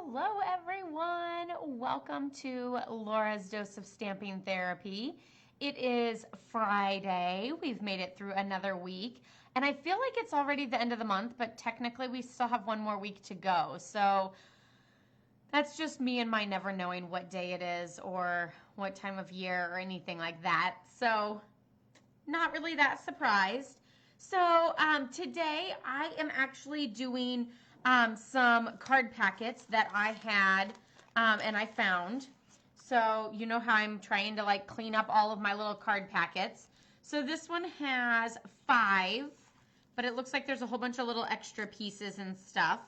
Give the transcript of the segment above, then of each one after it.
Hello everyone, welcome to Laura's Dose of Stamping Therapy. It is Friday, we've made it through another week, and I feel like it's already the end of the month, but technically we still have one more week to go. So that's just me and my never knowing what day it is or what time of year or anything like that. So not really that surprised. So today I am actually doing some card packets that I had and I found. So you know how I'm trying to like clean up all of my little card packets. So this one has 5, but it looks like there's a whole bunch of little extra pieces and stuff.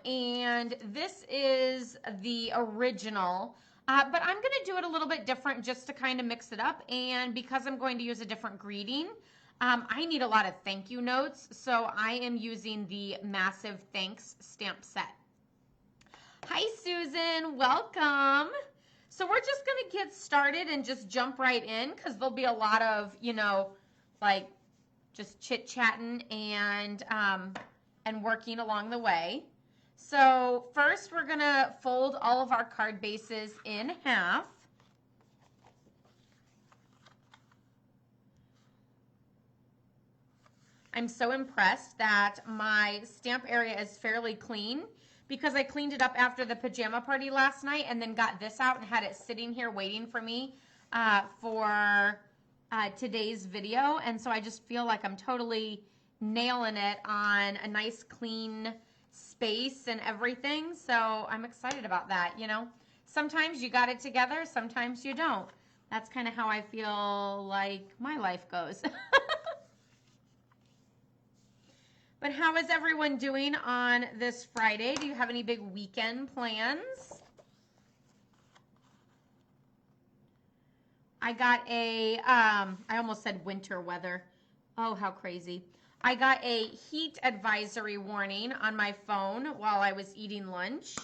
And this is the original. But I'm going to do it a little bit different just to kind of mix it up. And because I'm going to use a different greeting, I need a lot of thank you notes. So I am using the Massive Thanks stamp set. Hi, Susan. Welcome. So we're just going to get started and just jump right in because there'll be a lot of, like just chit-chatting and working along the way. So first we're going to fold all of our card bases in half. I'm so impressed that my stamp area is fairly clean because I cleaned it up after the pajama party last night and then got this out and had it sitting here waiting for me for today's video. And so I just feel like I'm totally nailing it on a nice clean space and everything. So I'm excited about that, Sometimes you got it together, sometimes you don't. That's kind of how I feel like my life goes. But how is everyone doing on this Friday? Do you have any big weekend plans? I got a, I almost said winter weather. Oh, how crazy. I got a heat advisory warning on my phone while I was eating lunch.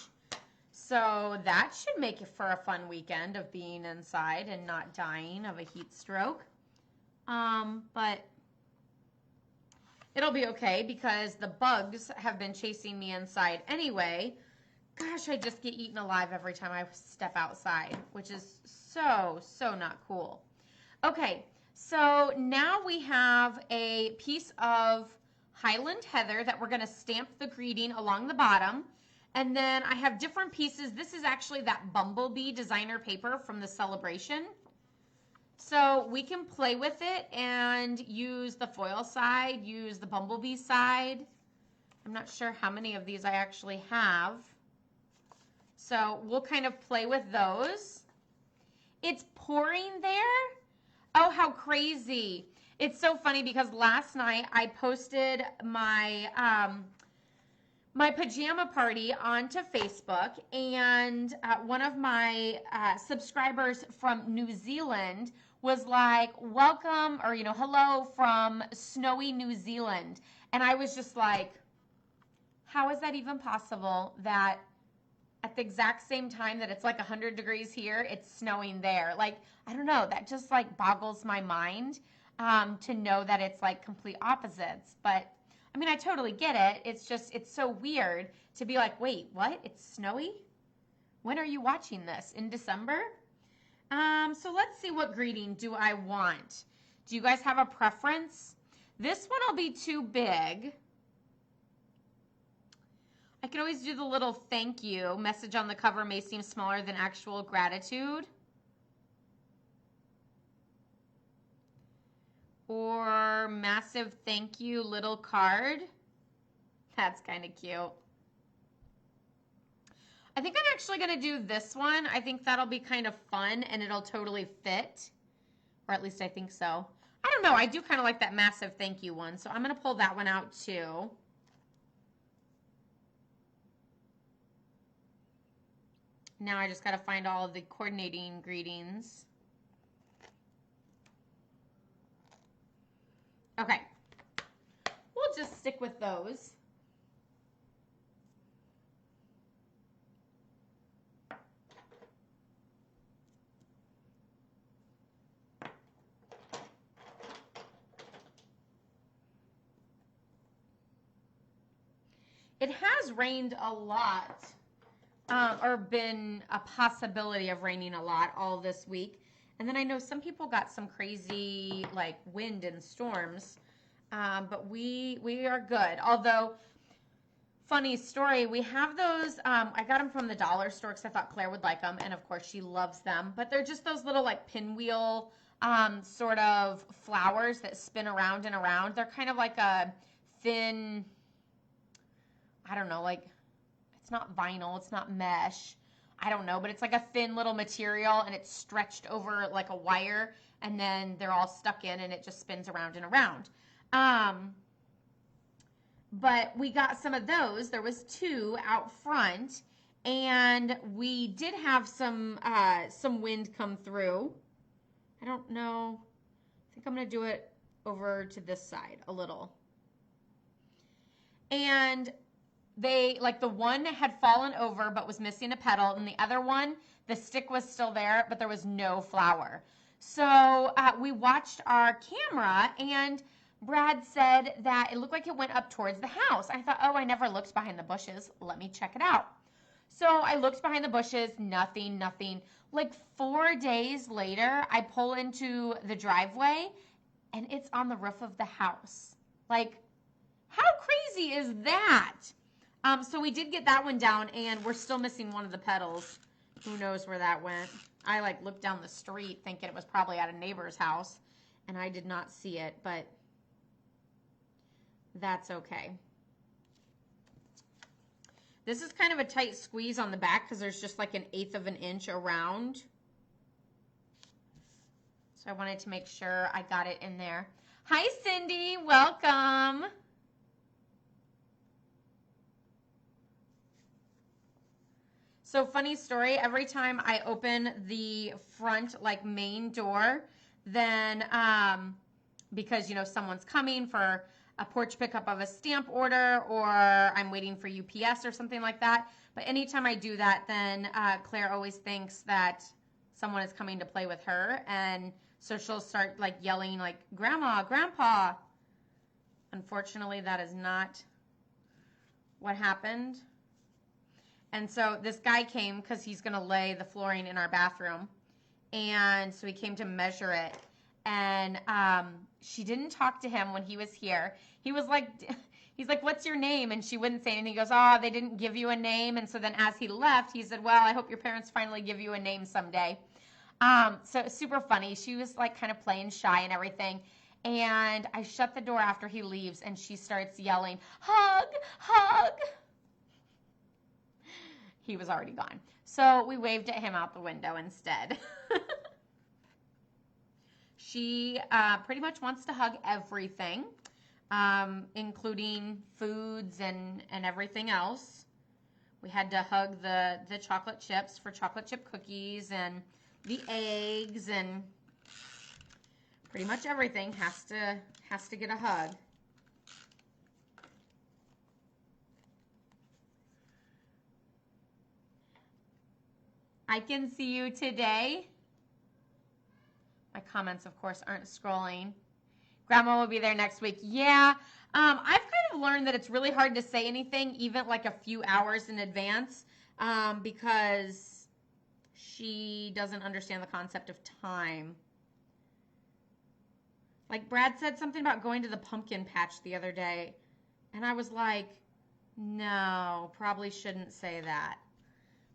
So that should make it for a fun weekend of being inside and not dying of a heat stroke. But it'll be okay because the bugs have been chasing me inside anyway. Gosh, I just get eaten alive every time I step outside, which is so not cool. Okay, so now we have a piece of Highland Heather that we're going to stamp the greeting along the bottom. And then I have different pieces. This is actually that Bumblebee designer paper from the celebration. So we can play with it and use the foil side, use the Bumblebee side. I'm not sure how many of these I actually have. So we'll kind of play with those. It's pouring there. Oh, how crazy. It's so funny because last night I posted my my pajama party onto Facebook, and one of my subscribers from New Zealand was like, welcome, or hello from snowy New Zealand. And I was just like, how is that even possible that at the exact same time that it's like 100 degrees here, it's snowing there? Like, I don't know, that just like boggles my mind to know that it's like complete opposites. But I mean, I totally get it. It's just, it's so weird to be like, wait, what? It's snowy? When are you watching this? In December? So let's see, what greeting do I want? Do you guys have a preference? This one will be too big. I can always do the little thank you. Message on the cover may seem smaller than actual gratitude. Or massive thank you little card. That's kind of cute. I think I'm actually going to do this one. I think that'll be kind of fun and it'll totally fit. Or at least I think so. I don't know. I do kind of like that massive thank you one. So I'm going to pull that one out too. Now I just got to find all of the coordinating greetings. Okay, we'll just stick with those. It has rained a lot or been a possibility of raining a lot all this week. And then I know some people got some crazy like wind and storms, but we are good. Although, funny story, we have those, I got them from the dollar store because I thought Claire would like them, and of course she loves them, but they're just those little like pinwheel sort of flowers that spin around and around. They're kind of like a thin, I don't know, like, it's not vinyl, it's not mesh, I don't know, but it's like a thin little material and it's stretched over like a wire, and then they're all stuck in and it just spins around and around. But we got some of those. There was 2 out front, and we did have some wind come through. I don't know. I think I'm going to do it over to this side a little. And they, like, the one had fallen over but was missing a petal, and the other one, the stick was still there, but there was no flower. So we watched our camera, and Brad said that it looked like it went up towards the house. I thought, oh, I never looked behind the bushes. Let me check it out. So I looked behind the bushes, nothing. Like 4 days later, I pull into the driveway, and it's on the roof of the house. Like, how crazy is that? So we did get that one down, and we're still missing one of the petals. Who knows where that went? I like looked down the street thinking it was probably at a neighbor's house, and I did not see it, but that's okay. This is kind of a tight squeeze on the back because there's just like 1/8 of an inch around. So I wanted to make sure I got it in there. Hi, Cindy. Welcome. So funny story, every time I open the front like main door, then because you know someone's coming for a porch pickup of a stamp order, or I'm waiting for UPS or something like that. But anytime I do that, then Claire always thinks that someone is coming to play with her, and so she'll start like yelling like, "Grandma, Grandpa." Unfortunately, that is not what happened. And so this guy came because he's going to lay the flooring in our bathroom. And so he came to measure it. And she didn't talk to him when he was here. He was like, he's like, "What's your name?" And she wouldn't say anything. He goes, "Oh, they didn't give you a name." And so then as he left, he said, "Well, I hope your parents finally give you a name someday." So super funny. She was like kind of playing shy and everything. And I shut the door after he leaves, and she starts yelling, "Hug, hug." He was already gone. So we waved at him out the window instead. She pretty much wants to hug everything, including foods and everything else. We had to hug the chocolate chips for chocolate chip cookies, and the eggs, and pretty much everything has to get a hug. I can see you today. My comments, of course, aren't scrolling. Grandma will be there next week. Yeah, I've kind of learned that it's really hard to say anything, even like a few hours in advance, because she doesn't understand the concept of time. Like Brad said something about going to the pumpkin patch the other day, and I was like, no, probably shouldn't say that,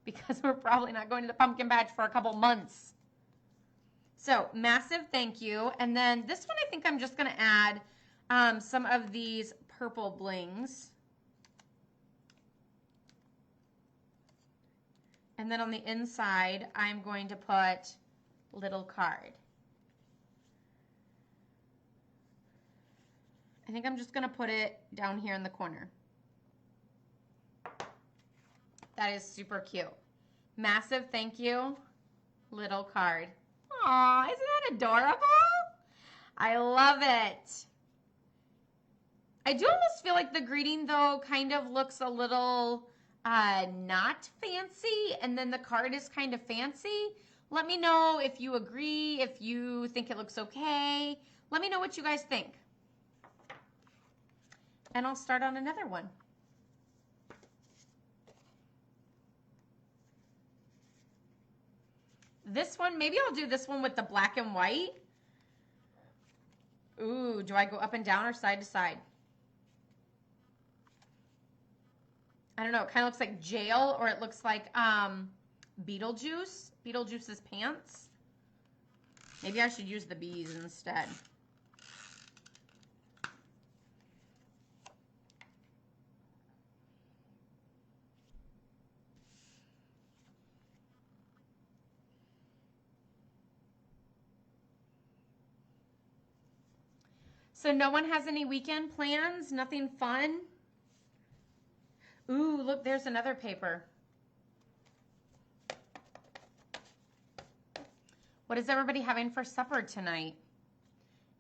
because we're probably not going to the pumpkin patch for a couple months. So massive thank you. And then this one, I think I'm just going to add some of these purple blings. And then on the inside, I'm going to put little card. I think I'm just going to put it down here in the corner. That is super cute. Massive thank you, little card. Aw, isn't that adorable? I love it. I do almost feel like the greeting, though, kind of looks a little not fancy, and then the card is kind of fancy. Let me know if you agree, if you think it looks okay. Let me know what you guys think. And I'll start on another one. This one, maybe I'll do this one with the black and white. Ooh, do I go up and down or side to side? I don't know. It kind of looks like jail, or it looks like Beetlejuice. Beetlejuice's pants. Maybe I should use the bees instead. So no one has any weekend plans? Nothing fun? Ooh, look, there's another paper. What is everybody having for supper tonight?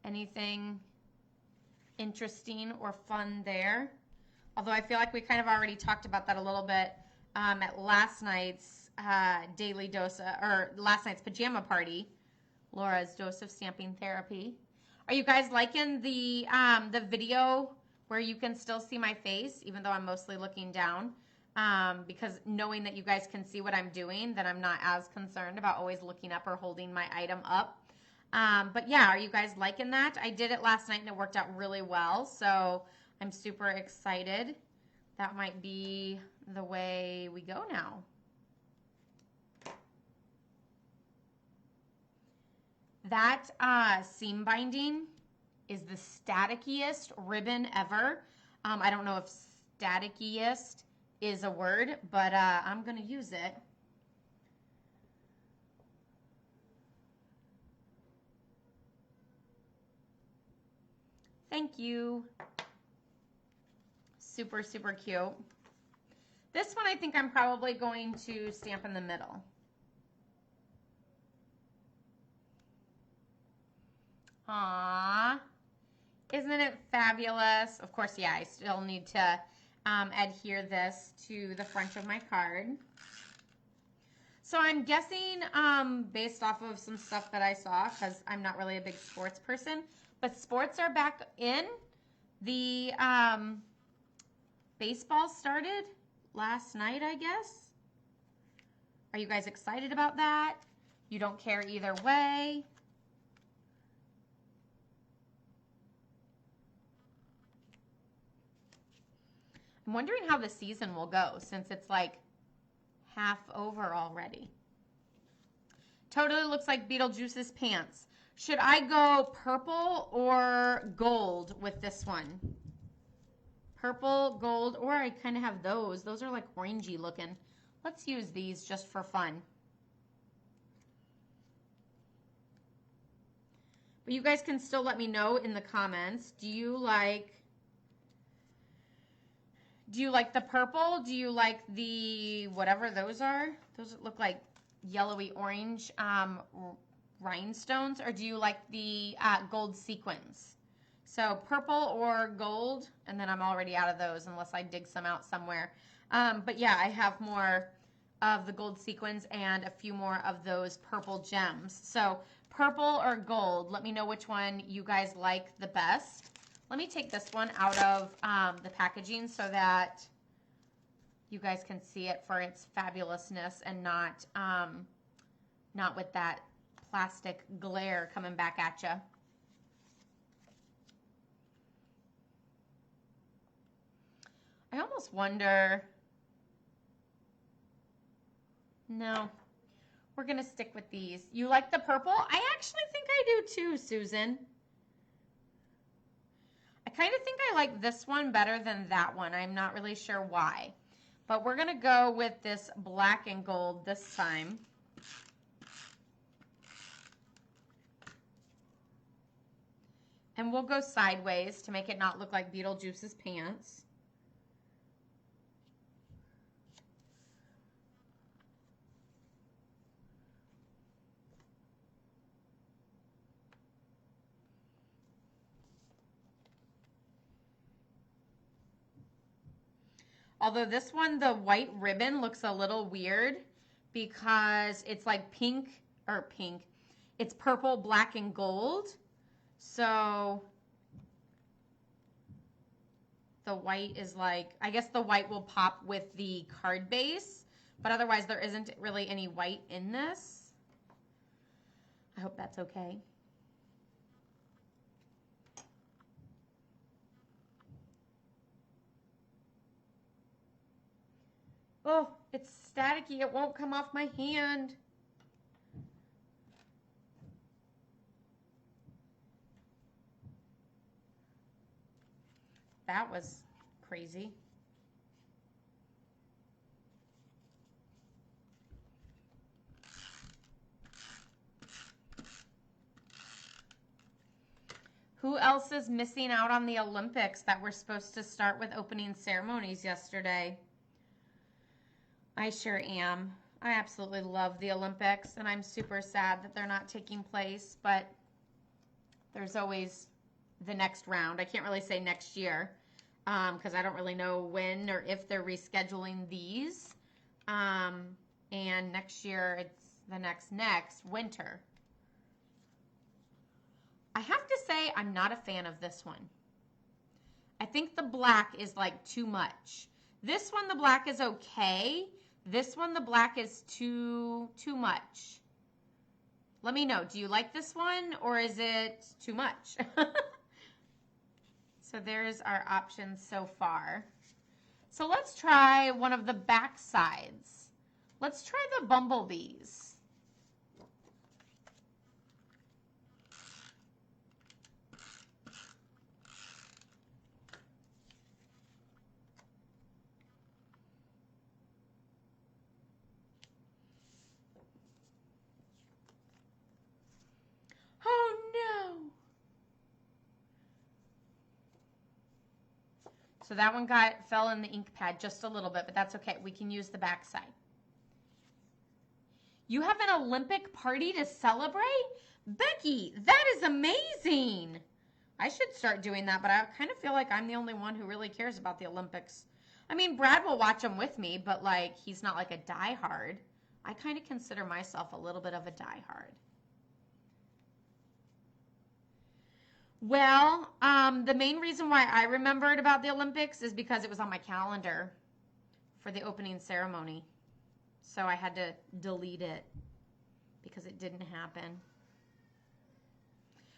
Anything interesting or fun there? Although I feel like we kind of already talked about that a little bit at last night's daily dose, or last night's pajama party, Laura's dose of stamping therapy. Are you guys liking the video where you can still see my face, even though I'm mostly looking down? Because knowing that you guys can see what I'm doing, then I'm not as concerned about always looking up or holding my item up. But yeah, are you guys liking that? I did it last night and it worked out really well, so I'm super excited. That might be the way we go now. That seam binding is the statickiest ribbon ever. I don't know if statickiest is a word, but I'm going to use it. Thank you. Super, super cute. This one I think I'm probably going to stamp in the middle. Aww. Isn't it fabulous? Of course, yeah, I still need to adhere this to the front of my card. So I'm guessing, based off of some stuff that I saw, because I'm not really a big sports person, but sports are back in. The baseball started last night, I guess. Are you guys excited about that? You don't care either way? I'm wondering how the season will go since it's like half over already. Totally looks like Beetlejuice's pants. Should I go purple or gold with this one? Purple, gold, or I kind of have those. Those are like orangey looking. Let's use these just for fun. But you guys can still let me know in the comments. Do you like the purple? Do you like the whatever those are? Those look like yellowy orange rhinestones. Or do you like the gold sequins? So purple or gold, and then I'm already out of those unless I dig some out somewhere. But yeah, I have more of the gold sequins and a few more of those purple gems. So purple or gold, let me know which one you guys like the best. Let me take this one out of the packaging so that you guys can see it for its fabulousness and not with that plastic glare coming back at you. I almost wonder, no, we're going to stick with these. You like the purple? I actually think I do too, Susan. I kind of think I like this one better than that one. I'm not really sure why. But we're going to go with this black and gold this time. And we'll go sideways to make it not look like Beetlejuice's pants. Although this one, the white ribbon looks a little weird because it's like pink, it's purple, black, and gold. So the white is like, I guess the white will pop with the card base, but otherwise there isn't really any white in this. I hope that's okay. Oh, it's staticky. It won't come off my hand. That was crazy. Who else is missing out on the Olympics that were supposed to start with opening ceremonies yesterday? I sure am. I absolutely love the Olympics, and I'm super sad that they're not taking place, but there's always the next round. I can't really say next year because I don't really know when or if they're rescheduling these. And next year, it's the next winter. I have to say I'm not a fan of this one. I think the black is like too much. This one, the black is okay. This one, the black is too much. Let me know. Do you like this one or is it too much? So there's our options so far. So let's try one of the back sides. Let's try the bumblebees. Oh no! So that one fell in the ink pad just a little bit, but that's okay. We can use the back side. You have an Olympic party to celebrate? Becky, that is amazing. I should start doing that, but I kind of feel like I'm the only one who really cares about the Olympics. I mean, Brad will watch them with me, but like he's not like a diehard. I kind of consider myself a little bit of a diehard. Well, the main reason why I remembered about the Olympics is because it was on my calendar for the opening ceremony. So I had to delete it because it didn't happen.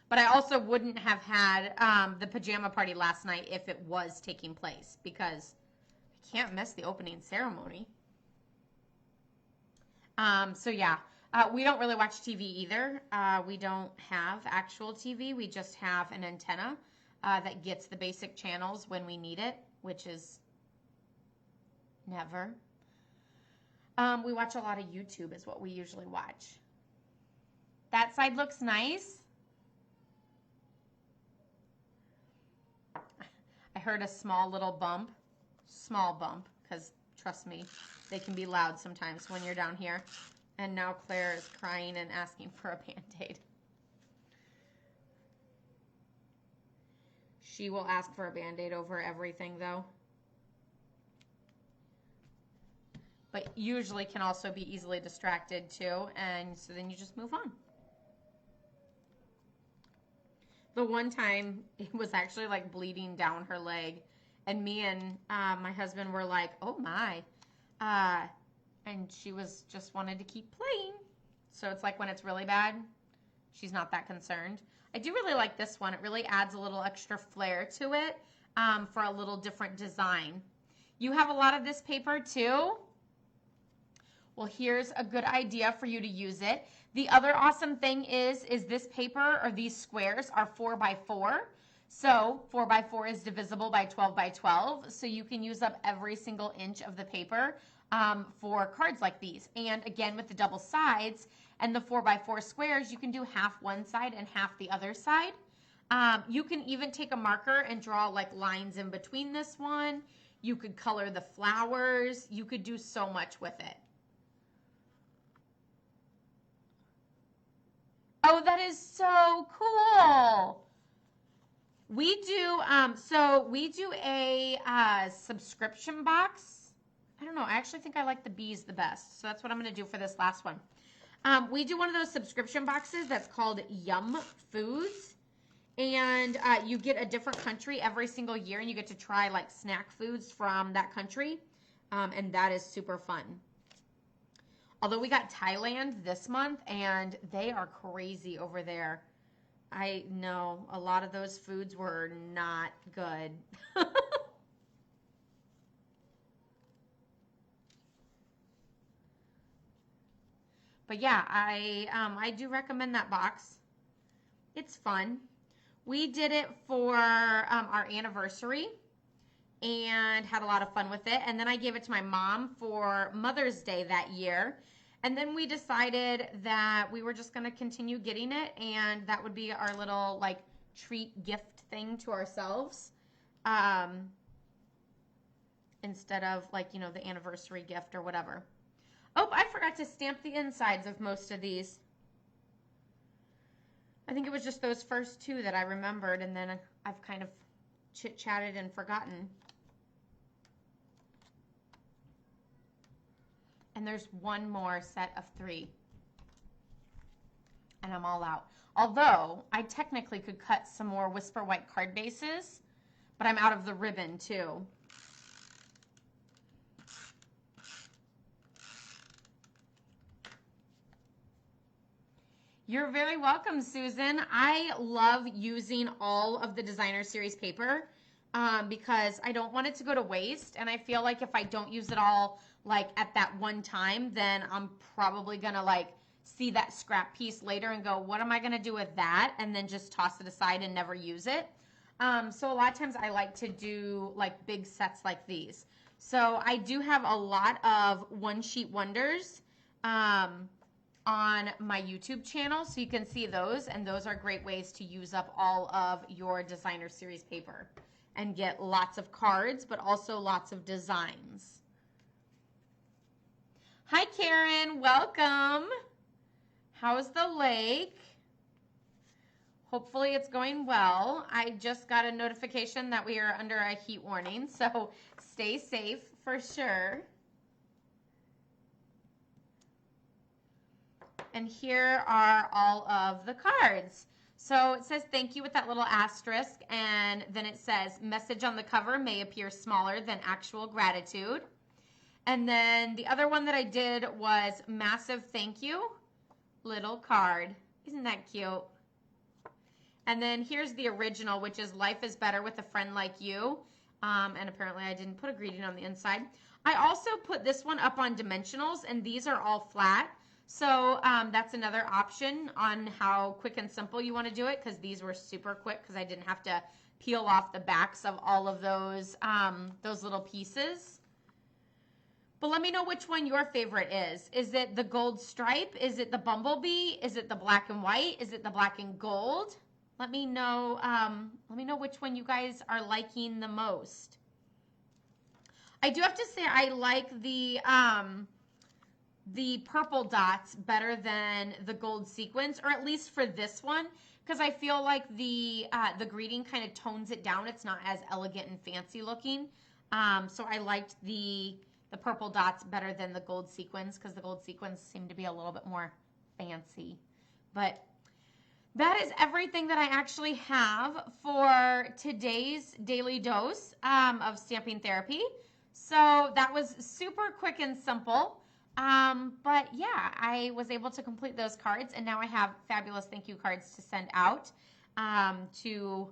But I also wouldn't have had the pajama party last night if it was taking place because I can't miss the opening ceremony. So yeah. We don't really watch TV either. We don't have actual TV. We just have an antenna that gets the basic channels when we need it, which is never. We watch a lot of YouTube is what we usually watch. That side looks nice. I heard a small little bump. Small bump, because trust me, they can be loud sometimes when you're down here. And now Claire is crying and asking for a Band-Aid. She will ask for a Band-Aid over everything, though. But usually can also be easily distracted, too. And so then you just move on. The one time, it was actually like bleeding down her leg. And me and my husband were like, oh my. And she was just wanted to keep playing. So it's like when it's really bad, she's not that concerned. I do really like this one. It really adds a little extra flair to it for a little different design. You have a lot of this paper too? Well, here's a good idea for you to use it. The other awesome thing is this paper or these squares are 4x4. So 4x4 is divisible by 12x12. So you can use up every single inch of the paper for cards like these. And again, with the double sides and the 4x4 squares, you can do half one side and half the other side. You can even take a marker and draw like lines in between this one. You could color the flowers. You could do so much with it. Oh, that is so cool. We do, we do a subscription box. I don't know. I actually think I like the bees the best. So that's what I'm going to do for this last one. We do one of those subscription boxes that's called Yum Foods. And you get a different country every single year. And you get to try like snack foods from that country. And that is super fun. Although we got Thailand this month, and they are crazy over there. I know a lot of those foods were not good. But yeah, I do recommend that box. It's fun. We did it for our anniversary and had a lot of fun with it. And then I gave it to my mom for Mother's Day that year. And then we decided that we were just going to continue getting it, and that would be our little like treat gift thing to ourselves, instead of like, you know, the anniversary gift or whatever. Oh, I forgot to stamp the insides of most of these. I think it was just those first two that I remembered, and then I've kind of chit-chatted and forgotten. And there's one more set of 3. And I'm all out. Although, I technically could cut some more Whisper White card bases, but I'm out of the ribbon too. You're very welcome, Susan. I love using all of the designer series paper because I don't want it to go to waste. And I feel like if I don't use it all like at that one time, then I'm probably going to like see that scrap piece later and go, what am I going to do with that? And then just toss it aside and never use it. So a lot of times I like to do like big sets like these. So I do have a lot of one sheet wonders on my YouTube channel, so you can see those, and those are great ways to use up all of your designer series paper and get lots of cards, but also lots of designs. Hi Karen, welcome. How's the lake? Hopefully it's going well. I just got a notification that we are under a heat warning, so stay safe for sure. And here are all of the cards. So it says thank you with that little asterisk, and then it says message on the cover may appear smaller than actual gratitude. And then the other one that I did was massive thank you, little card. Isn't that cute? And then here's the original, which is life is better with a friend like you. And apparently I didn't put a greeting on the inside. I also put this one up on dimensionals, and these are all flat. So that's another option on how quick and simple you want to do it, because these were super quick because I didn't have to peel off the backs of all of those little pieces. But let me know which one your favorite is. Is it the gold stripe? Is it the bumblebee? Is it the black and white? Is it the black and gold? Let me know which one you guys are liking the most. I do have to say I like the purple dots better than the gold sequins, or at least for this one, because I feel like the greeting kind of tones it down. It's not as elegant and fancy looking. So I liked the purple dots better than the gold sequins, because the gold sequins seem to be a little bit more fancy. But that is everything that I actually have for today's daily dose of stamping therapy. So that was super quick and simple. But yeah, I was able to complete those cards, and now I have fabulous thank you cards to send out to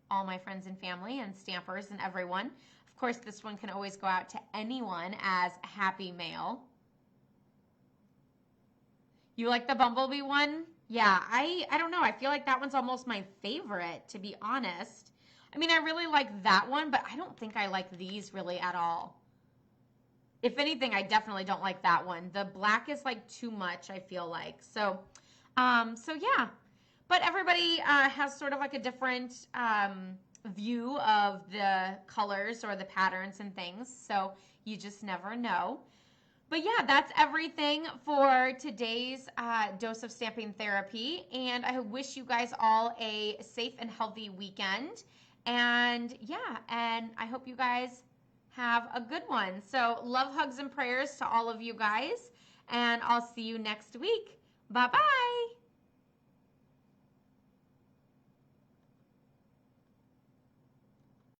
all my friends and family and stampers and everyone. Of course, this one can always go out to anyone as happy mail. You like the bumblebee one? Yeah, I don't know. I feel like that one's almost my favorite, to be honest. I mean, I really like that one, but I don't think I like these really at all. If anything, I definitely don't like that one. The black is like too much, I feel like. So yeah. But everybody has sort of like a different view of the colors or the patterns and things. So you just never know. But yeah, that's everything for today's dose of stamping therapy. And I wish you guys all a safe and healthy weekend. And yeah, and I hope you guys have a good one. So love, hugs, and prayers to all of you guys. And I'll see you next week. Bye-bye.